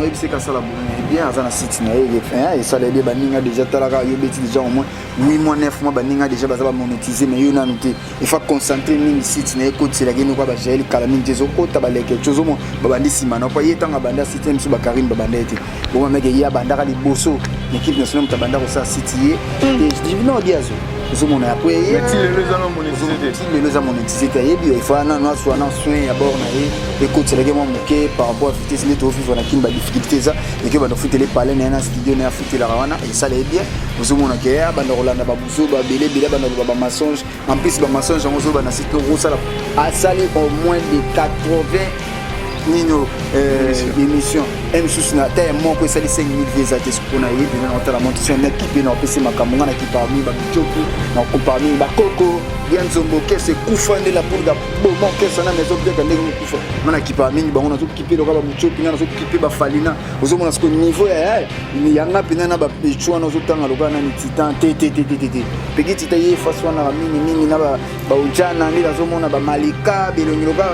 on est que ça la bien à la site et ça les baninga déjà talaka yo beti déjà au moins 8 mois 9 mois baninga déjà bazaba monétiser mais yo na noté il faut concentrer ni site na écoute c'est la geno kwa ba gel kala mingi tezo kota ba leke chose mo babandi sima na kwa yetanga banda système sur ba Karim babanda été bon mec ya banda ka liboso l'équipe nationale tabanda ko sa site et je dis non diazo zo mon après mais ti les les monétiser il faut na soit na soin à bord na écoute c'est la geno moké par rapport à fitness les to vivre na kin ba difficulté ça et que ba no fitele parler na studio na fitele rawana et ça les bien zo mon ke ya banda rolanda ba buso ba belé banda ba mensonge en plus ba mensonge on zo ba na site rosa a salé au moins de 80 nino émission M6 na ta mo ko sali 5000 visa te skona yi de na otala montation net qui na pesi makamanga na ki parmi ba choki na ko parmi ba koko bien zombo ke se kufande la pour da bon ke sana maison bien ka ndenge kufa na ki parmi ba on a tout kipe lo ka ba choki na zo kipe ba falina ozo mona sko niveau ya ni yanga pina na ba chwa na zo tanga lo ka na ni titan te peki tita ye façon na mini na ba ujana ndi zo mona ba malika bilongilo ka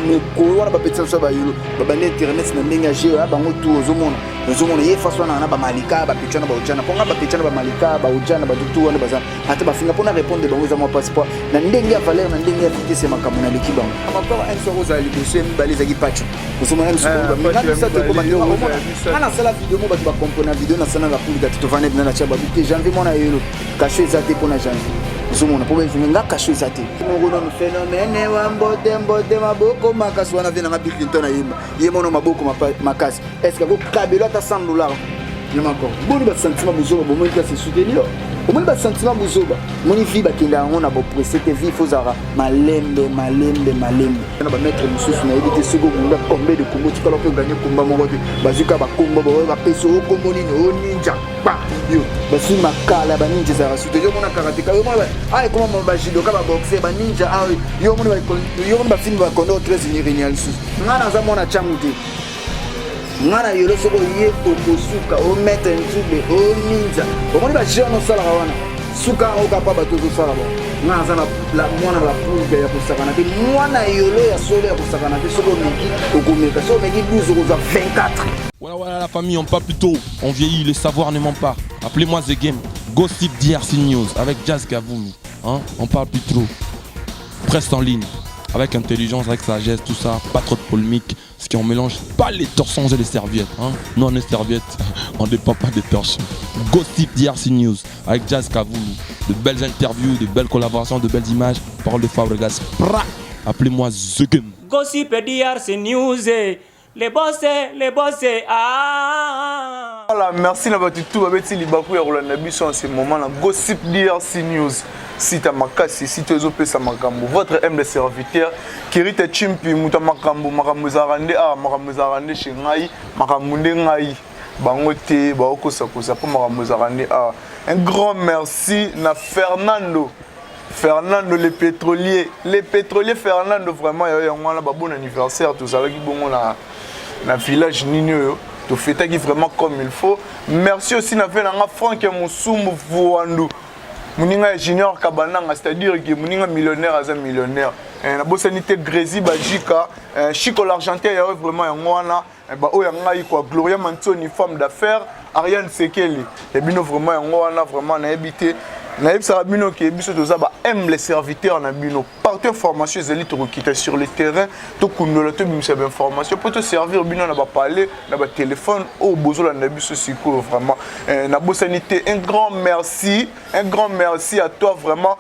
me ko wana ba petsa so ba yulo ba internet na ndenge ya bango tu ozomona ye façon na ba malika ba pichana ba ujana ponga ba pichana ba malika ba ujana ba tutu wana baza ata ba finga pona répondre bango za mo passeport na ndenge ya valeur na ndenge ya fité c'est makamuna l'équipe bango encore un soir aux alibé baliza ki pacho ozomona même souvent ba ngana ça te ko bandira ana sala vidéo mo ba comprendre vidéo na sana la pour ga to vane na cha ba bité janvier mona yelo caché ça te pona janvier ozomona po benzi nga caché ça te ngo no phénomène wa mbote maboko makasi wana vina ngabi Clinton ayimba ye mono maboko makasi est-ce que vous kabelo ta $100 non encore boni ba sentiment buzoba bo moni ka se soutenir au moins ba sentiment buzoba moni vie ba kinda ngona bo presete vie fozara malembe na ba mettre mususu na ebité sego munga combien de combo tikala pe gagner combat moko te bazuka ba combo bo ba peso o combo ni no ninja ba yo basi makala ba ninja za soutenir mona karateka yo mona ay comment ba judo ka ba boxer ba ninja ay yo mona ba film ba kondo 13 ni réunial sus ngana za mona chamuti ngana yolo soko ye okosuka o mettre nzube o ninja omoni ba jeune sala wana suka o kapaba to sala bon ngana za la mwana la poule ya kusakana te mwana yolo ya solo ya kusakana te soko meki okomeka so meki 12 oza 24. Voilà la famille, on parle plus tôt, on vieillit, le savoir ne ment pas. Appelez-moi The Game, Gossip DRC News avec Jazz Gavoumi, hein? On parle plus trop. Presse en ligne, avec intelligence, avec sagesse, tout ça, pas trop de polémique. Ce qui on mélange pas les torsons et les serviettes, hein? Nous on est serviettes, on dépend pas des torchons. Gossip DRC News avec Jazz Gavoumi, de belles interviews, de belles collaborations, de belles images. Parole de Fabregas, appelez-moi The Game. Gossip DRC News. Les bossés, ah. Voilà, merci na batutu babeti libaku ya Rolanda biso en ce moment la Gossip DRC News. Sita makasi site ezopesa makambo votre humble serviteur Kirite Chimpi muta makambo zarande chez ngai makambo ngai bango te ba okosa po makambo zarande un grand merci na Fernando le pétrolier Fernando vraiment ya ngwana ba bon anniversaire tout ça qui bongo na village Ninyo to fêter qui vraiment comme il faut. Merci aussi na venanga Franck Musumbu Vuandu. Muninga junior Kabananga, c'est-à-dire que muninga millionnaire aza millionnaire. Na bosanité Grézy Bajika, Chico l'Argentin ya vraiment ngwana ba o ya ngai quoi Gloria Mantoni femme d'affaires, Ariane Sekeli. Et bino vraiment ngwana vraiment na habité. Na bino ke biso toza ba aime les serviteurs na bino partout formation zeli to quitter sur le terrain to kundola to bimisa information pour te servir bino na ba parler na ba téléphone au bozola na biso siko vraiment na bosanité un grand merci à toi vraiment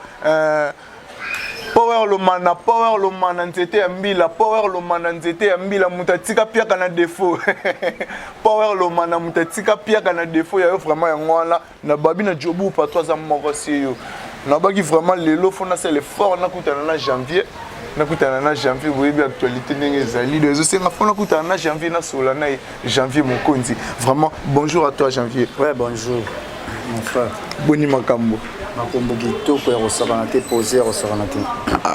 Power Lomana nzete ya mbila Power Lomana nzete ya mbila mutatika pia kana défaut Power Lomana mutatika pia kana défaut ya yo vraiment ya ngwana na babi na jobu pa toi za moko yo na baki vraiment lelo fona c'est l'effort na kutana na janvier vous voyez bien actualité ndenge zali les osenga fona kutana na janvier na sola na janvier mokonzi vraiment bonjour à toi janvier. Ouais bonjour mon frère boni makambo makombo kitoko ya kosakana te posé ya kosakana te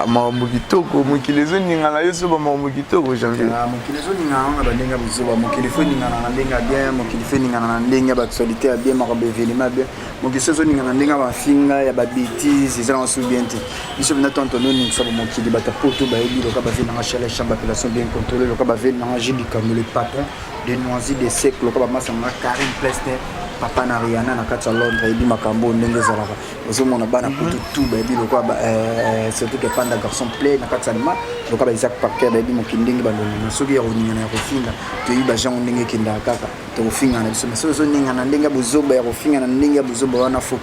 makambo kitoko mokili ezoningana yo so bamakambo kitoko janvier mokili ezoningana na bandenge ya bozoba mokili fo ningana na ndenge ya bien mokili fo ningana na ndenge ya baactualité ya bien makambo événement ya bien mokili so ezoningana na ndenge ya bafinga ya babétise eza na basu bien te biso mpena tontono oningisa bomokili bato poto bayebi loka bave nanga chala chambre appellation bien contrôlé loka bave nanga jili kango le patron de noisy de sec loka bamasanga Karim Plester papa na Rihanna na kati ya Londres yebi makambo ndenge ezalaka ozomona bana poto tu bayebi lokola surtout ke panda garçon play na kati ya lima lokola Isaac Parker bayebi mokili ndenge balonana soki ya koningana ya kofinga toyebi bajango ndenge ekendaka kaka tokofingana na biso mais soki ozoningana ndenge ya bozoba ya kofingana ndenge ya bozoba wana fo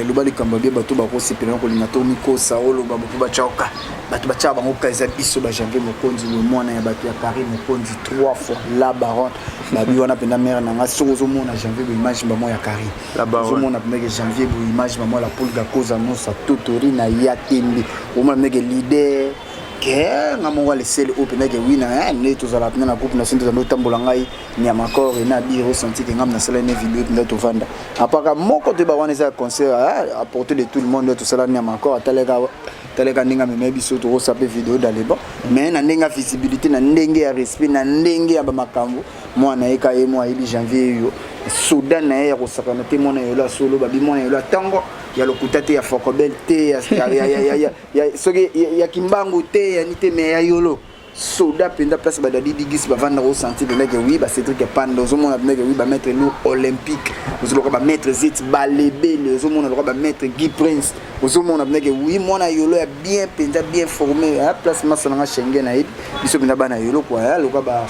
loba likambo bie bato bakosepela kolinga to mikosa oloba bopo batyaoka bato batyaa bango kaza biso bajanvier mokonzi le mwana ya bato ya Karim mokonzi 3 fois la baronne babi wana mpenda mare nanga soki ozomona janvier boimage bamo ya Karim ozomona pendeke janvier boimage bamo la poule gakoza nosa totori na ya tembe omona pendeke leader ke nga moko alesele oyo pendeke wina nde tozala pena na groupe national tozala otambola ngai niamakor ena biro senti ke ngam nasala ene video penda tovanda apaka moko te bawana eza ya concert à portée de tout le monde tosala niamakor ataleka ndenge amema biso tokosape video daleba mais na ndenge ya visibilité na ndenge ya respect na ndenge ya bamakambo mwana yeka ye mwa yebi janvier yo soudan na ye ya kosakana te mwana yelo asolo babi mwana yelo atango ya lokuta te ya fokobel te soki ya kimbangu te ya nite me ya yolo soda penda place badadi digis bavanda ko sentir pendeke oui ba Cédric Panda ozomona pendeke oui ba maître lourd olympique ozoloka ba maître Zet Balebele ozomona loka ba maître Guy Prince ozomona pendeke oui mwana yolo ya bien penda bien formé à place masananga Schengen na yebi biso penda bana yolo kwa loka ba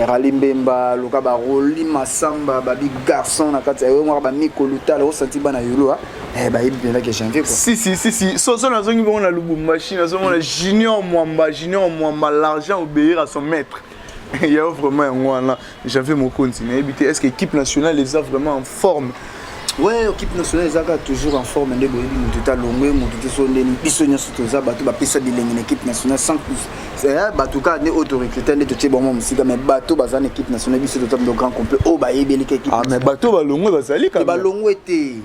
Ralimbemba loka ba Roli Masamba ba big garçon na kati yo mwa ba Mikoluta lo sentir bana yolo ba yebi pendeke janvier quoi si so nazongi bongo na lubu machine azomona Junior Mwamba l'argent obéir à son maître. Il y a vraiment un mois j'avais mon continuer. Est-ce que l'équipe nationale est vraiment en forme? Ouais, l'équipe nationale est toujours en forme. On est tout à longueur, on est sur les bisognes surtout ça. Bateau va passer de l'équipe nationale sans plus. C'est bateau cas des autorités, des tout bon musique, mais bateau bazan équipe nationale bisous de de grand complet. Oh bah il équipe. Ah mais bateau va longueur va salir quand même. Balongo était.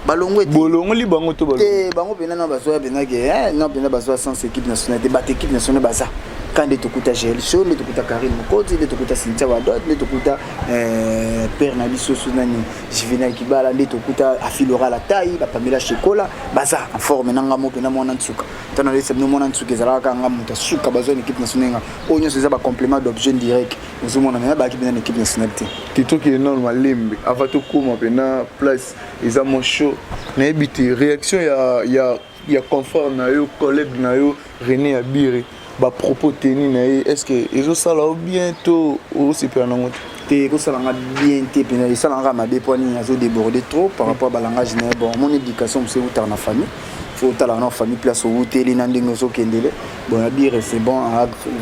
Balongo était. Bolongo li bango to balongo. Eh bango pena na basoa pena que non pena basoa sans équipe nationale. Débat équipe nationale baza. Quand de tokuta GL show, de tokuta Karim Mokozi, de tokuta Cynthia Wadot, de tokuta Père Nabiso Sunani, Jivena Kibala, de tokuta Afilora la taille, Pamela Chekola, baza en forme nanga mo pena mona nsuka. Tana lesa no mona nsuka ezala ka nga muta suka bazo équipe nationale. Onyo c'est ça ba complément d'objet direct. Nous mona na ba équipe nationale. Tito qui est normal limbe. Avato koma pena place ils mon show. Na ebiti réaction ya confort na yo collègue na yo René Abiré. Ba propos tenus na est-ce que ils ont ça là bientôt ou c'est pas non te ko sala nga bien te pena ça nga ma déponi azo déborder trop par rapport à langage na bon mon éducation c'est où na famille faut tala na famille place où télé na ndingo so kendele bon Abir c'est bon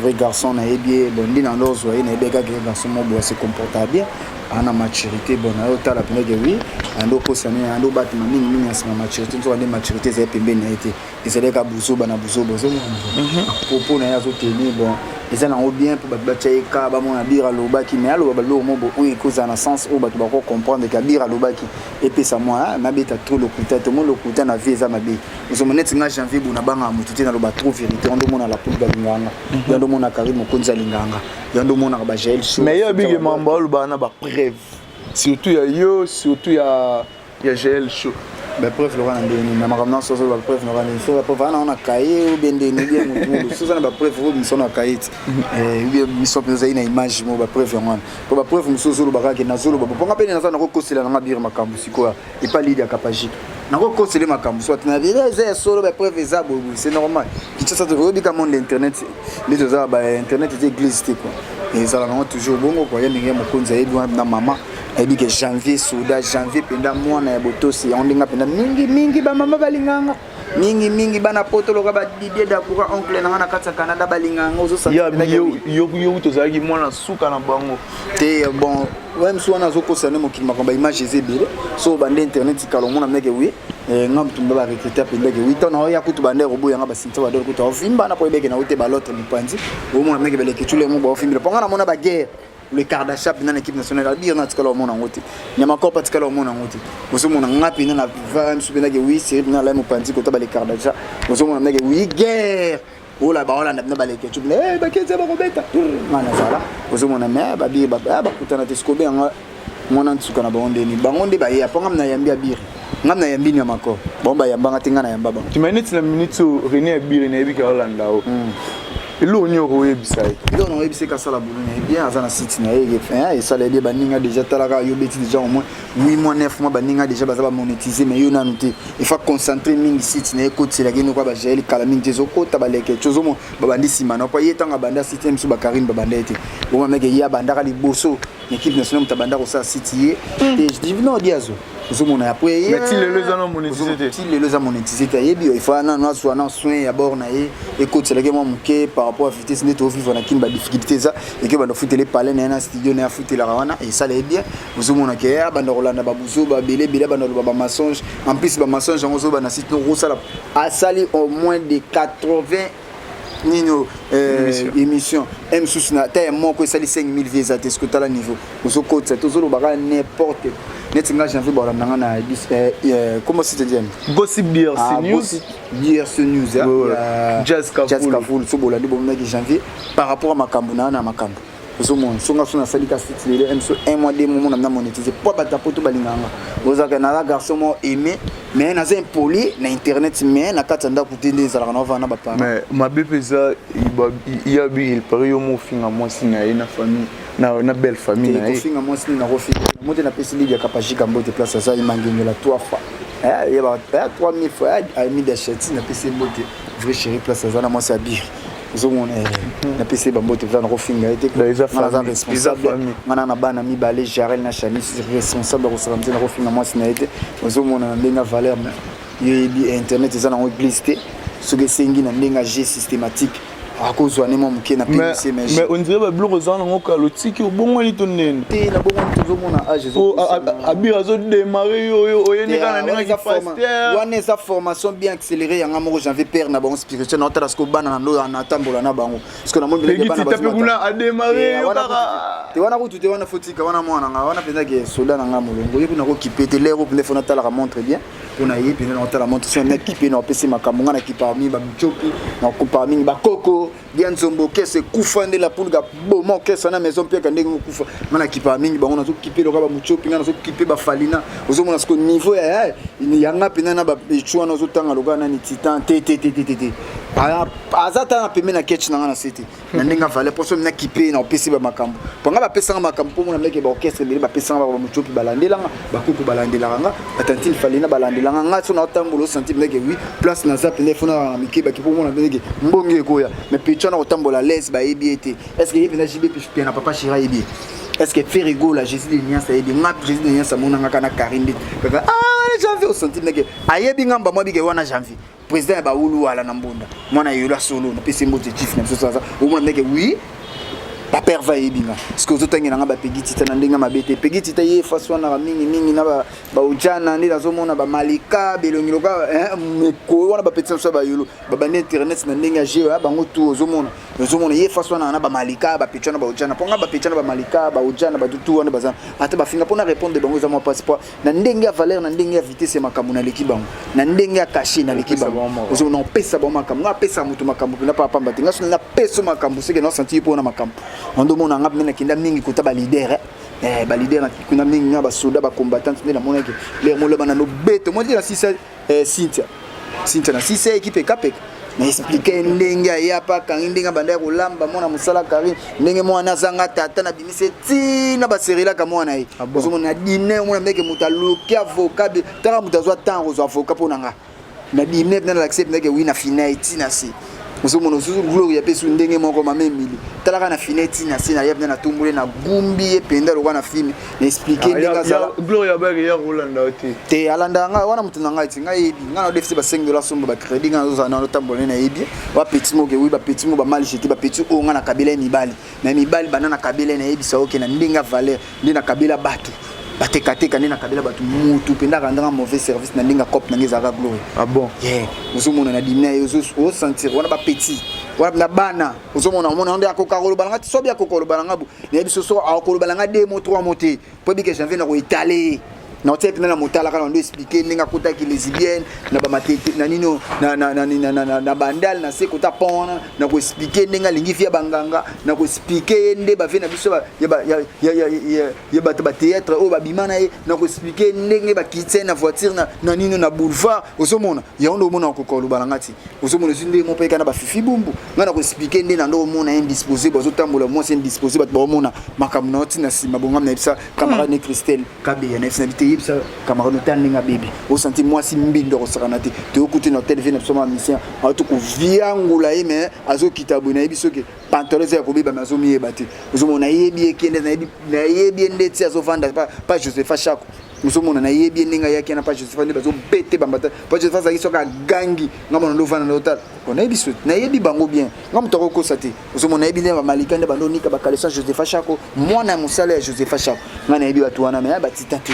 vrai garçon na bien bon ndi na lozo na beka garçon mo bo se comporter bien ana maturité bon na yo tala pena que oui ando ko sani ando batima mingi asima maturité so ande maturité c'est pembeni na été et c'est ka buso bana buso bozo popo na yazo télé bon ils ont bien pour batchaika ba mona bira lobaki mais alo ba lo mo bo on cause en sens où ba tu ba comprendre que bira lobaki et puis ça moi na beta trop le kuta to mo le kuta na vie za mabe nous sommes net nga janvier bona banga mututé na loba trop vérité on mona la poule galinganga yando mona Karim Mokonzi linganga yando mona ba GL show mais ya big mamba lo ba na ba preuve surtout ya GL show. Bah preuve Laurent Ndeni na makamna soso ba preuve Laurent Ndeni so ba preuve na kaye ou bien ndeni bien mutu so na ba preuve vous mission na kaye bien mission penza ina image mo ba preuve ngwana ko ba preuve musozo lo bakake na zolo ba ponga pene na sana ko kosela na ngabira makambu sikoa et pas leader capagik na ko kosela makambu soit na vile za solo ba preuve za bobu c'est normal qui ça de bika monde internet les za ba internet était glisse quoi et ça la toujours bongo quoi ya ndenge Mokonzi yebi na mama ebi que janvier soda janvier penda mwana ya botosi ondinga penda mingi ba mama balinganga mingi bana poto loka ba Didier Dakura oncle na kati ya Canada balinganga ozo sa ya yo tozaki mwana suka na bango te bon même si on a zoko sané mo kilima ba image ezebele so bande internet kalomona meke oui ngam tumba ba recruter penda ke 8 ans ya kutu bande robo yanga ba Cynthia Wadot kutu ofimba na po ebeke na ote ba l'autre mupanzi o mona meke bele kitule mo ba ofimbile ponga na mona ba guerre le Kardashian dans l'équipe nationale bien na tikala mona ngote nyama ko patikala mona ngote bozo mona ngapi na va msubena ke oui c'est na la mo panti ko taba le Kardashian bozo mona ndeke oui guerre ola ba ola na baleke tu eh ba kenza ba robeta mana sala bozo mona me ba bi ba kutana teskobe nga mona ntsuka na bango ndeni bango nde ba ya ponga mna yambi abiri ngam na yambi ni amako bomba yambanga tinga na yamba bango tu minutes la minute René abiri na ebika Hollande o ilo nyo ko website ilo no website ka sala bulu ne bien azana site na yeke fin et ça les bien baninga déjà talaka yo beti déjà au moins 8 mois 9 mois baninga déjà baza ba monétiser mais yo na noté il faut concentrer mingi site na écoute c'est la geno kwa ba gel kala mingi tezo ko tabaleke chozo mo babandi sima na kwa yetanga banda site msu ba Karim babanda ete bon mec ya banda ka liboso l'équipe nationale mutabanda ko sa site et je dis non diazo zomona après mais ti le lezana monétiser ti le leza monétiser ta yebi il faut na soit na soin ya bord na ye écoute c'est la geno muke par rapport à vitesse net au vivre na kimba difficulté ça et que bando footele parler na studio na footela rawana et ça les bien zomona ke ya bando rolanda babuzo ba belé bando ba mensonge en plus ba mensonge en zo ba na site no rosala a sali au moins de 80 nino émission M6 na ta mo ko sali 5000 visa est ce que tu as le niveau ozo ko ça to zo lo ba n'importe net nga janvier ba na na comment c'est dire gossip DRC news DRC news Jazz Kaful so bola ndi bo meki janvier par rapport à makambo na makambo ozo mon songa sona sali ka site le M so 1 mois 2 mois na monétiser po bata poto balinganga ozaka na la garçon mo aimé mais na zin poli na internet mais na katanda kutende za na vana ba parents mais ma bepeza il a bi il pari yo mo finga moi sina na famille na belle famille na finga moi sina na rofinga mo te na pesi lidia kapashika mbote place ça imangengela 3 fois il ba 3000 fois a mis des chats na pesi mbote vrai chéri place ça na moi ça bi zomona na pesi ba mbote vana rofinga ete na responsable ngana na bana mi balé Jarel na Chani responsable ko salamte na rofinga moi sina ete zomona ndenga valeur yebi internet eza na glissé soki sengi na ndenga G systématique akozwa ne mo muke na PMC mais on dirait ba bloko za na ngoka lo tiki obongo ni to nene te na bongo ni tozomona age zo abira zo démarrer yo oyene kana ndenga ki pasteur wana eza formation bien accélérée yanga moko janvier père na bon spirituel na otala sko bana na ndo na tambola na bango parce que na mo bilenge bana ba kuna a démarrer yo kaka te wana kutu te wana fotika wana mwana nga wana penza ke soda na nga molongo yebi na ko kipete lero pende fona tala ka montre bien on a yebi na otala montre sur net kipe na opesi makambo na ki parmi ba mchopi na ko parmi ba koko bien zombo kese kufande la poule ga bomo kese na maison pia kandenge kufa mana kipa mingi bango na zo kipe lo ba mchopi na zo kipe ba falina ozo mona sko niveau ya yanga pena na ba chua na zo tanga lo na ni titan t azata na pemena ketch na city na ndenga vale poso na kipe na opesi ba makambo ponga ba pesa makambo po mona meke ba orchestre bele ba pesa ba mchopi balandela ba kuku balandela nga atantile falina balandela nga so na otambulo senti meke oui place na za pene fona na mike ba kipo mona meke mbongi ekoya mais pichona otambola les ba ebiete est-ce que yebina jibe puis na papa Chira ebi est-ce que fait rigolo Jésus de Niassa ebi ngap Jésus de Niassa mona nga kana Karinde kaka janvier au senti meke ayebi ngamba mwa bige wana janvier président ba ulu ala na mbunda mwana yola solo na pesi mbote chief na so ça au moins meke oui ba père va yebinga parce que ozotangi na ba pegiti tana ndenga mabete pegiti ta ye façon na mingi na ba ujana ndi nazo mona ba malika belongiloka meko wana ba petit so ba yolo ba internet na ndenga jeo ba ngotu ozomona ye façon na ba malika ba petana ba ujana ponga ba petana ba malika ba ujana ba tutu wana bazana ata ba finga pona répondre bango za mo passeport na ndenga valeur na ndenga vitesse makambo na lekibango na ndenga caché na lekibango ozomona pesa ba makambo na pesa mutu makambo na papa mbatinga so na peso makambo c'est que na senti pona makambo on demande ngap mena kinda mingi kota ba leader ba leader na kuna mingi ba soda ba combattant na mona ke le molo bana no beto mo dira sisa Cynthia na sisa équipe kapek na expliquer ndenge ya pa kan ndenge banda ko lamba mona musala Karim ndenge mwana zanga tata na bimise ti na ba serila ka mwana yi ozo na dîner mona meke mutaluki avocat tara mutazwa temps ozo avocat pona nga na dîner na l'accept ndenge oui na finale ti na si ozo mona ozo gloire ya pesu ndenge moko mamemili talaka na finale ti na si na yebna na tumbule na gumbi e penda lo na film na expliquer ndenge za gloire ya ba ya Rolanda te alanda nga wana mutu na ngai ti ngai yebi nga na defisi ba $5 sombo ba credit nga zo na tambola na yebi ba petit mo ke oui ba petit mo ba mal jeté ba petit o nga na kabila mibali na mibali bana na kabila na yebi sa oke na ndinga valeur ndi na kabila batu batekateka ndi na kabila batu mutu penda kandanga mauvais service na ndinga cop na ngeza ka gloire ah bon yeah ozo mona na dîner ozo sentir wana ba petit na bana ozomona omona nde akokolo balanga sobi akokolo balanga bu ne biso so akokolo balanga 2 mots 3 mots po bi que janvier na ko étaler na otep na motala kana ndo expliquer ninga kota ki lesbienne na ba matete na nino na bandal na se kota pona na ko expliquer ninga lingi via banganga na ko expliquer nde ba ve na biso ya ba théâtre o ba bimana na ko expliquer ndenge ba kitse na voiture na nino na boulevard osomona ya ndo mona ko ko balanga ti osomona zinde mo pe kana ba fifi bumbu ngana ko expliquer nde na ndo mona indisposé bazo tambola mo c'est indisposé ba mona makamna oti na sima bongam na bisa camarade ne Christelle kabe ya na yebisa camarade taninga bébé au senti moi si mbindo kosakana te te okuti na hôtel vena soma mission auto ko viangula mais azo kitabu na yebiso ke pantalon ya kobiba mazo miyeba te uzomona yebi ekende na yebi ndeti azo vanda pa Joseph Chako uzomona na yebi ndinga yake na pa Joseph ndeba zo bete bambata pa Joseph za kisoka gangi ngamo ndo vana na hôtel on yebiso na yebi bango bien ngamo to ko sate uzomona yebi ndeba malika ndeba ndo nika ba kalesa Joseph Chako mwana musala ya Joseph Chako ngana yebi watu wana me ba titati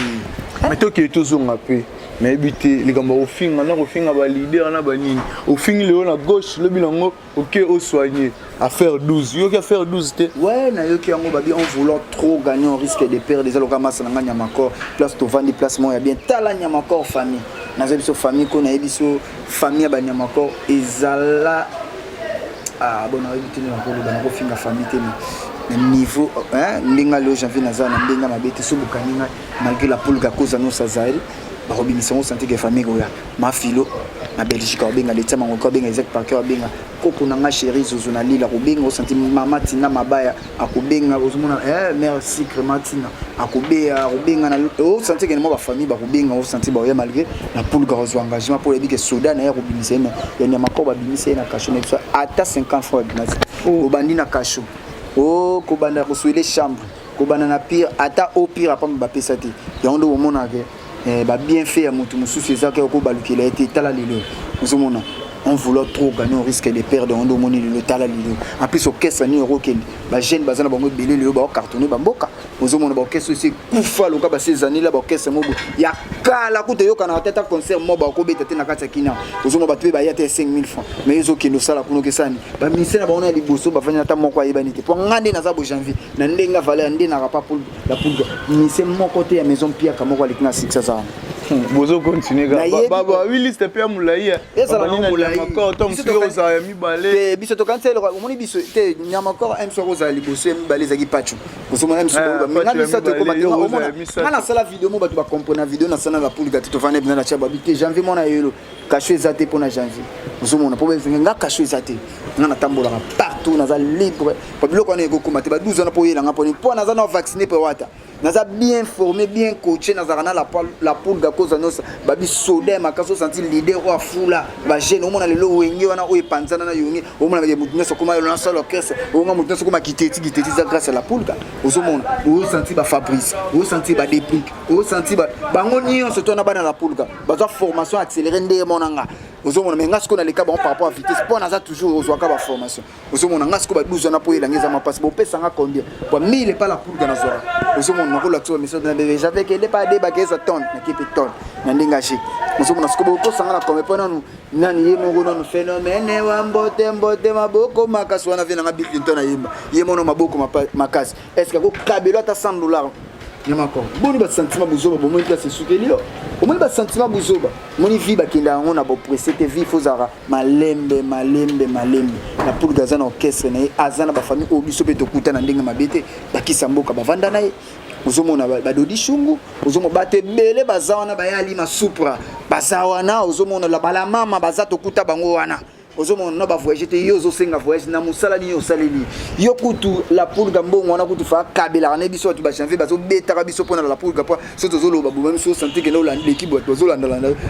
mais toi qui es toujours ngape mais habité les gars au fin na ko finga ba leader na ba nini au fin le na gauche le bilango OK au soigner à faire 12 yo qui a faire 12 té ouais na yo qui yango ba bien on vouloir trop gagner on risque de perdre les alokama sana nganya makor place to vendre placement ya bien tala nya makor famille na zebiso famille ko na yebiso famille ba nya makor ezala ah bon na yebi tena ko ba ko finga famille té niveau ndinga lo janvier nazana ndinga mabete subukaninga malgré la poule gakoza no sazali ba robinson santé que famille goya ma filo na Belgique obenga leta mango ko benga Isaac Parker obenga koko nanga chérie zozona lila obenga santé mama tina mabaya akobenga ozomona merci Clémentine akobea obenga na o santé que mo ba famille ba obenga o santé ba ya malgré la poule gakoza engagement pour les que soda na ya robinson ya nyama ko ba bimise na kasho na biso ata 50 fois binasi o bandi na kasho oh kobanda ko suile chambre kobanda na pire ata au pire apa mbapesa te yondo omona ke ba bien fait ya mutu mususu ezaka ko balukela été tala lelo ozomona on vouloir trop gagner on risque de perdre on domoni le tala lelo en plus orchestre ni rokel ba jeune bazana bango belé lelo ba cartonner ba mboka ozomona ba orchestre aussi kufa loka ba ces années là ba orchestre mobo ya kala kuto yoka na tata concert moba ko beta te na kata kina ozomona ba tué ba ya te 5000 francs mais ezo kino sala kuno kesani ba ministère ba ona liboso ba fanya ta moko ayeba nite po ngande na za bo janvier na ndenga valeur ndé na rapa pour la poule ministère mon côté ya maison Pierre kamoko likina 600 bozo continuer baba oui liste pe amulaia makor tom sio za mi balé biso to cancel omoni biso te nyamakor m so za liboso mi balé za ki pachu kozoma m so ba ngani sa to ko batela omona ngana sala vidéo mo batu ba comprendre vidéo na sana la poule gati to vane bina na cha babité janvier mona yelo caché ezate pona janvier ozomona po benga nga caché ezate ngana tambola partout na za libre pa biloko na eko komate ba 12 ans po yela nga po na za na vacciner pe wata naza bien formé bien coaché naza na la poule gakoza nosa babi soda makaso senti leader wa fula ba jeune omona lelo wengi wana o epanzana na yongi omona ba mutu nso koma na solo orchestre omona mutu nso koma kiteti za grâce à la poule ga ozomona o senti ba Fabrice o senti ba Depic o senti ba bango nyonso to na bana la poule ga baza formation accélérée ndé monanga ozomona mais ngasko na leka ba par rapport à vitesse po naza toujours ozwaka ba formation ozomona ngasko ba 12 na po elangeza mapasi bo pesa nga combien pour 1000 pas la poule ga na zora ozomona nakolo akso mais na bébé j'avais que les pas des baguettes tonne na kipe tonne na ndingashi ozomona sko bo ko sanga na comme pona nani yemo gono no phénomène wa mbote maboko makasi wana vena ngabili ntona yimba yemo no maboko makasi est-ce que ko kabelo ata $100 nyamako boni ba sentiment buzoba bo moni place soutenir o moni ba sentiment buzoba moni vie ba kinda ngona bo presete vie fozara malembe la poule gazana orchestre na azana ba famille obiso beto kutana ndenge mabete bakisa mboka bavanda na ye ozomona badodi shungu ozomona batebele bazawana bayali masupra bazawana ozomona la bala mama bazato kuta bango wana ozomona na ba voyage te yo zo senga voyage na musala ni yo saleli yo kutu la poule gambongo wana kutu fa kabela na biso tu ba janvier bazo betaka biso pona la poule gapo soto zolo ba même so santé que là l'équipe ba zo landa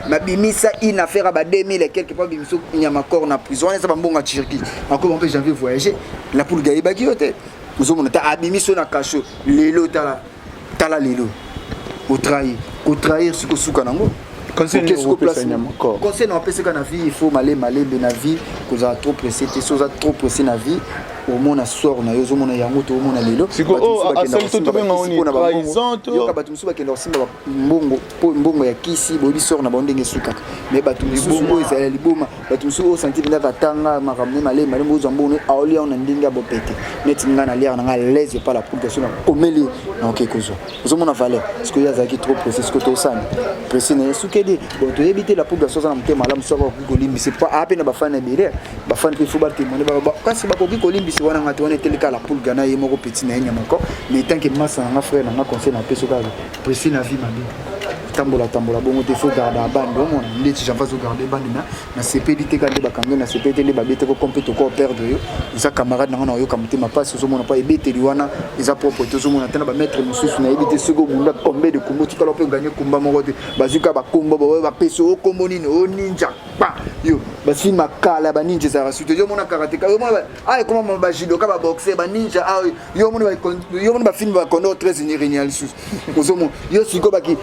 ma bimisa une affaire ba 2000 et quelque part bimiso nyamakor na prison ça ba mbonga Turquie encore on peut janvier voyager la poule gaïba ki yote ozomona ta abimiso na kasho lelo tala lelo au trahir ce que suka nango conseil na pesa na vie il faut malé na vie que ça trop pressé te ça trop pressé na vie au mona sort na yo zo mona yango to mona lelo siko asali to benga oni trahison to yo ka batu musuba kenda osimba mbongo ya kisi bobi sort na bondenge suka mais batu mususu boy za liboma batu mususu o senti binda katanga makamne male male bozo mbono aolia on ndinga bopete net nga na lire nga lese pas la protection komeli na okekozo zo mona valeur parce que ya zaki trop précis que to sana précis na sukedi bon to éviter la population na mtema la msoko ko limbi c'est pas à peine ba fana bire ba fana pe fuba témoigner ba kasi ba ko limbi c'est wana ngati wana telika la poule gana ye moko petit na nyama ko mais tant que massa na frère na conseil na peso ka précis na vie mabi tambola bongo te faut garder à bande bon on est j'en face garder bande na CPDT ka de ba kango na CPDT ba bete ko compete ko perdre yo isa camarade na yo kamute ma passe so mona pas ebete liwana isa propre to so mona tena ba mettre mususu na ebete sego bunda combien de combo tu ka lo pe gagner combat moko te bazuka ba combo ba peso o combo nini o ninja pa yo basi makala ba ninja za rasu yo mona karatéka yo mona ay comment ba judo ka ba boxer ba ninja yo mona ba film ba kondo 13 ni réunial sus ozomo yo siko ba ki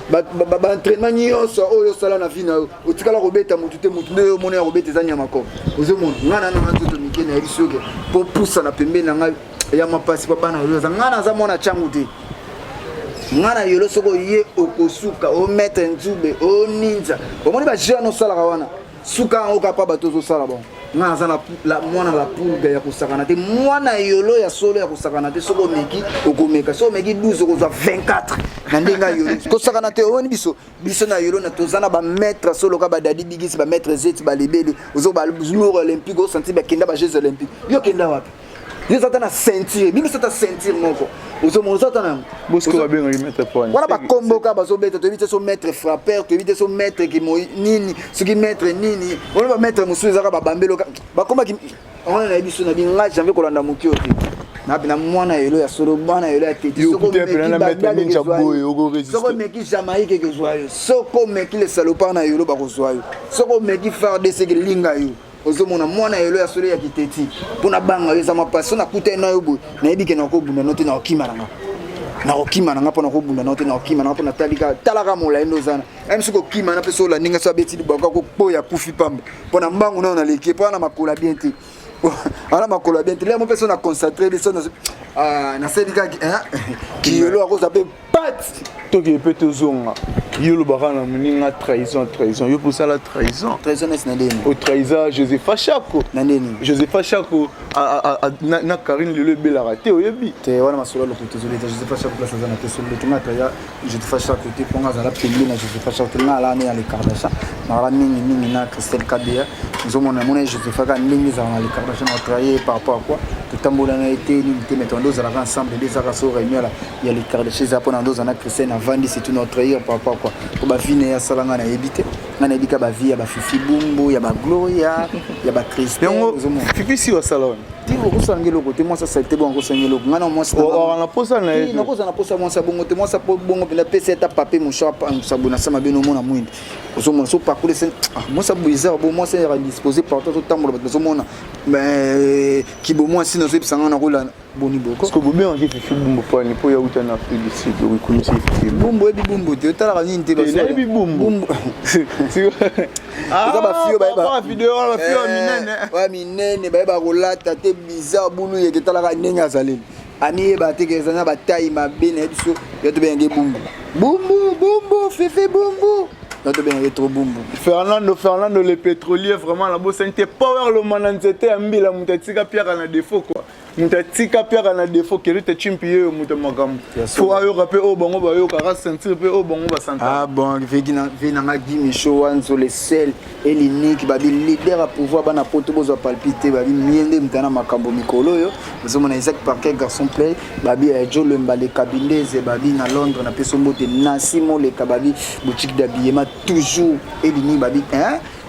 ba entraînement nyonso oyo sala na vie na yo otikala kobeta mutu te mutu nde yo mona ya kobeta za nyama ko ozomo ngana na nzoto mike na bisoge po pusa na pembe na ngai ya mapasi papa na yo za ngana za mona changu te ngana yolo soko ye okosuka o mettre nzube o ninja omoni ba jeune sala wana suka o kapaba tozo sala bon ngana za la mwana la pulga ya kusakana te mwana yolo ya solo ya kusakana te soko meki okomeka so meki 12 ko 24 na ndinga yolo ko sakana te oni biso na yolo na tozana ba maître solo ka ba dadi bigisi ba maître zeti ba lebele ozo ba lourd olympique o senti ba kenda ba jeux olympiques yo kenda wapi yo satana ceinture bimi sata ceinture moko ozo mo satana bosko ba benga mettre point wala ba combo ka ba so beta to éviter so maître frappeur to éviter so maître ki mo nini ce qui maître nini wala ba maître musu zaka ba bambelo ba komba ki on a biso na binga janvier ko landa mukio te na bina mwana yelo ya solo bana yelo ya tete soko meki Jamaïque que joyeux soko meki les salopards na yelo ba ko joyeux soko meki farde se linga yo ozomona mwana yelo ya solo ya kiteti pona banga yo za mapaso na kuta na yo bo na yebike na ko bunda note na okima nanga pona ko bunda note na okima na pona talaka mola endo zana emsuko kima na peso la ninga sa beti libaka ko poya kufi pamba pona mbangu na leki pona makola bien te ala makola bien te le mo peso na concentré biso na sedika ki yelo ako zape pat to ki peut zonga yolo barana muninga trahison yo pour ça la trahison est na deni au trahison Joseph Chako na deni Joseph Chako na Karine le bela raté oyebi te wana masolo lo kutuzule Joseph Chako place za na teso le tunga ya Joseph Chako te ponga za la pembe na Joseph Chako na la ne ya le Kardashian na la mingi na Christelle Kabia nzomona mona Joseph Chako ndingi za na le Kardashian a travaillé par rapport à quoi tutambola na été ni te mettre dans la ensemble des araso réunion là il y a les Kardashian za pona ndo za na Christelle na vandi c'est une autre trahir par rapport à quoi ko ba vie ya salanga na ebité ngana ebika ba vie ya ba fifi bumbu ya ba gloria ya ba Christelle fifi si wa salon ti ko sangelo ko te mo sa salte bon ko sangelo ngana mo sa na posa na na ko na posa mo sa bongo te mo sa bongo pela pc ta papier mon shop en sabona sama beno mo na mwindi ko mo so parcours sen mo sa buiza bo mo sa ya disposer par tout temps mo so mo na mais ki bo mo sino so pisanga na ko la boni boko parce que bo bien ki fifi bumbu pa ni po ya uta na Afrique du Sud ko ko si fifi bumbu e bumbu te tala ka ninte ba so e bumbu ba fio ba video ba fio minene wa minene ba rolata te bizarre bulu yeke tala ka nenga zaleli ani ba te ke zana ba taille ma bene biso yo to benge bumbu fifi bumbu yo to benge trop bumbu Fernando le pétrolier vraiment la bosse inte power le mananzete ambila mutatika pia kana défaut quoi mutatika pia kana défaut kerite chimpiye mutamagam faut ayo rapé o bongo ba yo kara sentir pe o bongo ba santa bon vegina nga Jimmy Show anzo le sel elinique ba leader à pouvoir bana poto bozo palpiter ba miende mtana makambo mikolo yo zomona Isaac Parker garçon play ba bi Joe Lemba le Kabindeze ba bi na Londres na peso mbote na Simon le Kababi boutique d'habillement toujours elini ba bi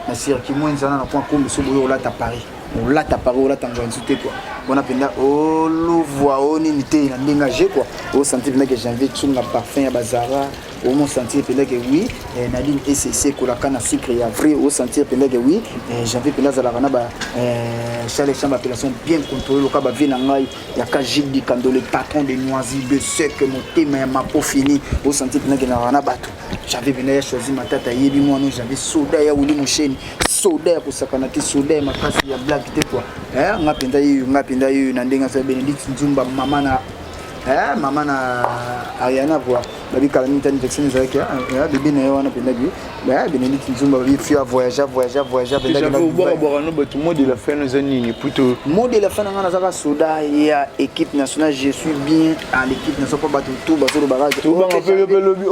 na circuit moins nzana na point comme so boyo là ta Paris on l'a tapé on l'a tanganyité quoi on a penda oh le voix on unité na ndengagé quoi au sentir que j'avais tout la parfum à Bazara au mon sentir penda que oui Nadine SCC ko la kana secret ya vrai au sentir penda que oui j'avais penda za la kana ba Charles Chamba appellation bien contrôlé le ka ba vie na ngai ya ka Gilles di Kandole patron de Noisy de sec mon thème ma peau fini au sentir penda que na rana bato j'avais venu choisir ma tata yebi moi non j'avais soda ya wuli mosheni soda ya ko sakana ti soda ya makasi ya black te quoi nga penda yi nga pinda yo na ndenga sa Benedict Nzumba mama na Ariana quoi babi kala mitani Jackson zaki bébé na yo wana pinda bi Benedict Nzumba babi fia voyager pinda que boire no bato mot de la fin nos années plutôt mot de la fin na zaka soda ya équipe nationale je suis bien à l'équipe nationale pas bato tout bazo le bagage tout ba ngapele belobi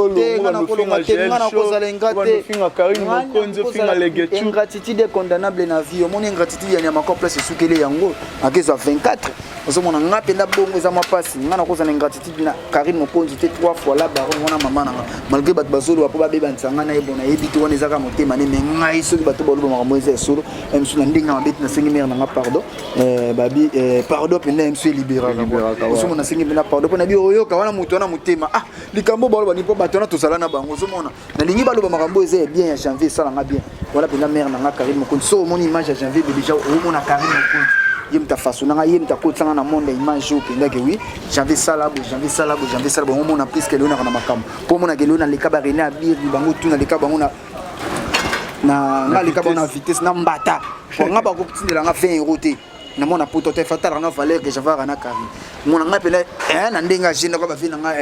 ingratitude condamnable na vie mon ingratitude ya makor place sukele yango akezo 24 ozomona nga penda bongo eza mwa pasi nga na koza na ingratitude na Karim Mokonzi te 3 fois la baron wana mama na malgré bato bazolo po babeba nsanga na ebona ebiti wana ezaka motema ne ngai soki bato baloba makambo eza solo msu na ndinga mabeti na sengi mère na pardon babi pardon penda msu libéra ozomona sengi penda pardon pona bi oyoka wana muto wana motema likambo baloba ni po bato na tozala na bango ozomona na lingi baloba makambo eza bien ya janvier sala nga bien wala penda mère na Karim Mokonzi so mon image ya janvier déjà au mona Karim Mokonzi yemta fasuna yemta kotsanga na monde image au pinda ke oui janvier salabo on mona presque le na makambo po mona ke le na le kabarena abir bango tuna le kabango na le kabana vitesse na mbata po ngaba ko tindela nga 20 € te na mona poto te fatala nga valeur que j'avais na Karim mona nga pele na ndenga jina ko ba vina nga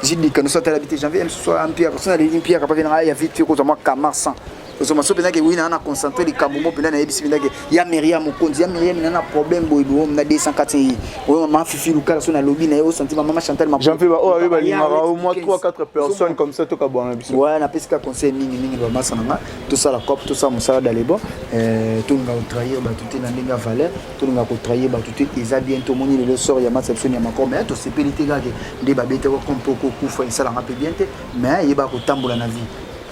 j'ai dit que nous sommes à l'habitude janvier même soit un pierre personne les pierre capable na ya vite ko za moi Kamar 100 Osoma so pena ke wina na concentré les kambomo pena na ebisi pena ke ya Myriam Mokonzi ya Myriam na problème boybo na 240 o mama Fifi Luka so na lobby na yo senti maman Chantal ma j'en fais ba o ba limara au moins 3-4 personnes comme ça to ka bona biso ouais na pesika conseil mingi ba masana tout ça la cop tout ça musala dans les bons tout nga trahir ba tout na ndinga valeur tout nga ko trahir ba tout eza bientôt moni le sort ya matception ya makor mais to sepelité ga ke de ba bete ko kompoko kufa isala nga pe bien te mais yeba ko tambola na vie.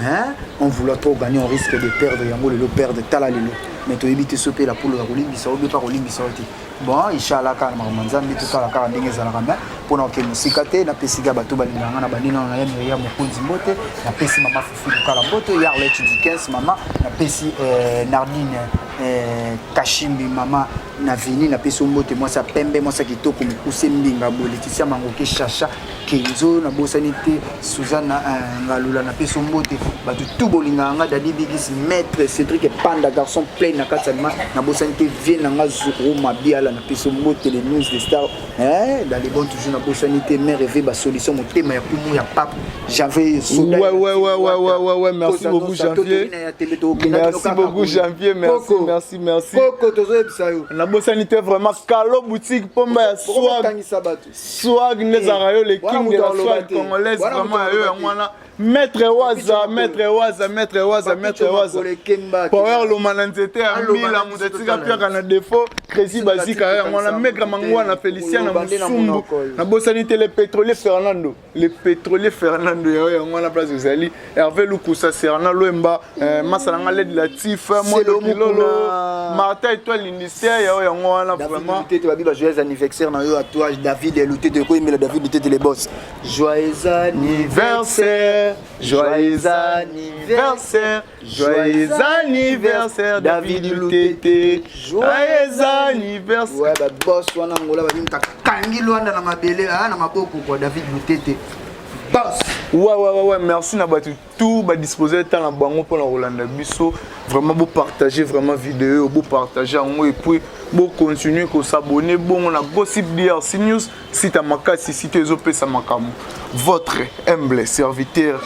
Hein? On voulait trop gagner, on risque de perdre. Yango le perdre talalelo. Mais tu évites ce pays la poule la rouline bisa ou pas rouline bisa oti. Bon, inshallah quand manzambi tout ça la car ndenge za la ramène pour na ke musikate na pesiga bato balinganga na banina na ya Myriam Mokonzi mbote na pesi mama Fifi Luka la mbote ya Arlette Dikens mama na pesi Nardine Kashimbi mama na vini na pesi mbote moi ça pembe moi ça kitoko mukuse mbinga boleticia mangoke chacha Kenzo na bosanité Suzanne ngalula na pesi mbote bato tout bolinganga dadi bigis maître Cédric Panda garçon plein na katsalma na bosanité vient na zuru mabiala na pesi mbote les news des stars dans les bons toujours na bosanité mère rêvé ba solution motema ya kumu ya pape j'avais ouais merci beaucoup janvier merci beaucoup janvier merci Coco tozo ebisayo na bosanité vraiment Kalo boutique pomba ya swag les arayo les king de la swag congolaise vraiment yo ngwana Maître Waza Power lo mananzete a mila mudatika pia kana défaut Crési Bazika ya ngwana maigre mangwa na Félicien na Musumbu na bosanité le pétrolier Fernando ya ngwana place ezali Hervé Lukusa Serna Loemba Masalanga Led Latif Modokilolo Martin Étoile Lindicia ya ngwana vraiment tete babi ba joyeux anniversaire na yo à toi David et Luté de ko Emile David Luté les boss joyeux anniversaire David Lutete joyeux anniversaire ouais ba boss wana ngola ba nimka kangi lwanda na mabele na maboko kwa David Lutete boss ouais merci na batu tout ba disposer temps na bango pour la Rolanda biso vraiment beau partager vraiment vidéo beau partager en et puis beau continuer ko s'abonner bon on a Gossip DRC News site makasi site ezopesa makambo votre humble serviteur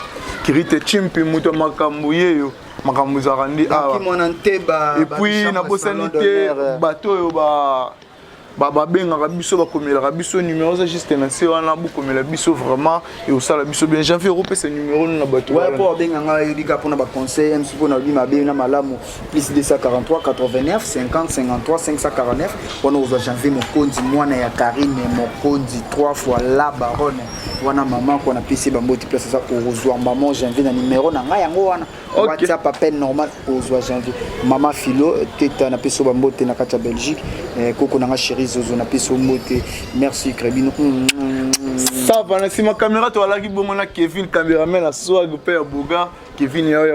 Kirite Chimpi muto makambo yeyo makambo za randi awa et puis na bosanité bato yo ba benga biso ba komela biso numéro ça juste na se wana bu komela biso vraiment et au sala biso bien janvier repé ce numéro na bato ouais pour benga nga yika pona ba conseil MC pona bi mabe na malamu plus 243 89 50 53 549 wana uza janvier Mokonzi mwana ya Karim Mokonzi 3 fois la baronne wana mama ko na PC bamboti place ça pour rejoindre maman janvier na numéro na nga yango wana WhatsApp appel normal pour janvier mama Philo teta na PC bambote na kata Belgique koko na nga chérie Zozo na peso mbote merci Krebino Ça va, si ma caméra, tu as là qui bon Kevin, caméraman, la swag, père Boga, Kevin, il y a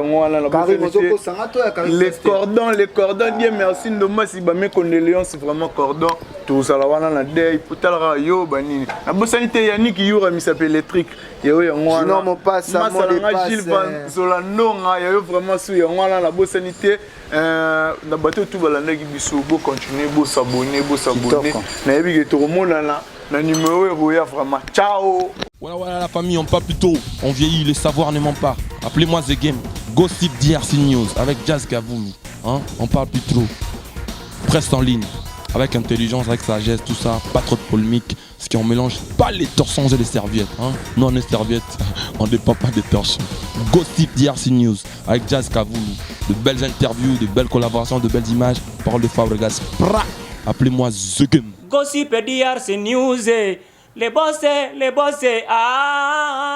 les cordons, Dieu merci, Ndoma, si mes condoléances, vraiment cordon, tout ça, là, on a la deuil, pour tal rayo, banini. La bosanité, Yannick, il y aura mis sa électrique, il y a eu un mois. Non, mon passe, ça m'a dépassé. Gilles Van Zolando, il y a eu vraiment sous, il y a la bosanité, la bateau, tout va la nègre, beau continuer, beau s'abonner, mais il y a tout le monde là. Le numéro est vraiment. Ciao. Voilà la famille, on parle plus tôt. On vieillit, le savoir ne ment pas. Appelez-moi The Game. Gossip DRC News avec Jazz Gavoumi. Hein? On parle plus trop. Presse en ligne. Avec intelligence, avec sagesse, tout ça. Pas trop de polémique. Ce qui on mélange pas les torsons et les serviettes. Hein? Non, les serviettes, on ne dépend pas des torsons. Gossip DRC News avec Jazz Gavoumi. De belles interviews, de belles collaborations, de belles images. Parole de Fabregas. Appelez-moi The Game. Gossip DRC News, les boss, ah.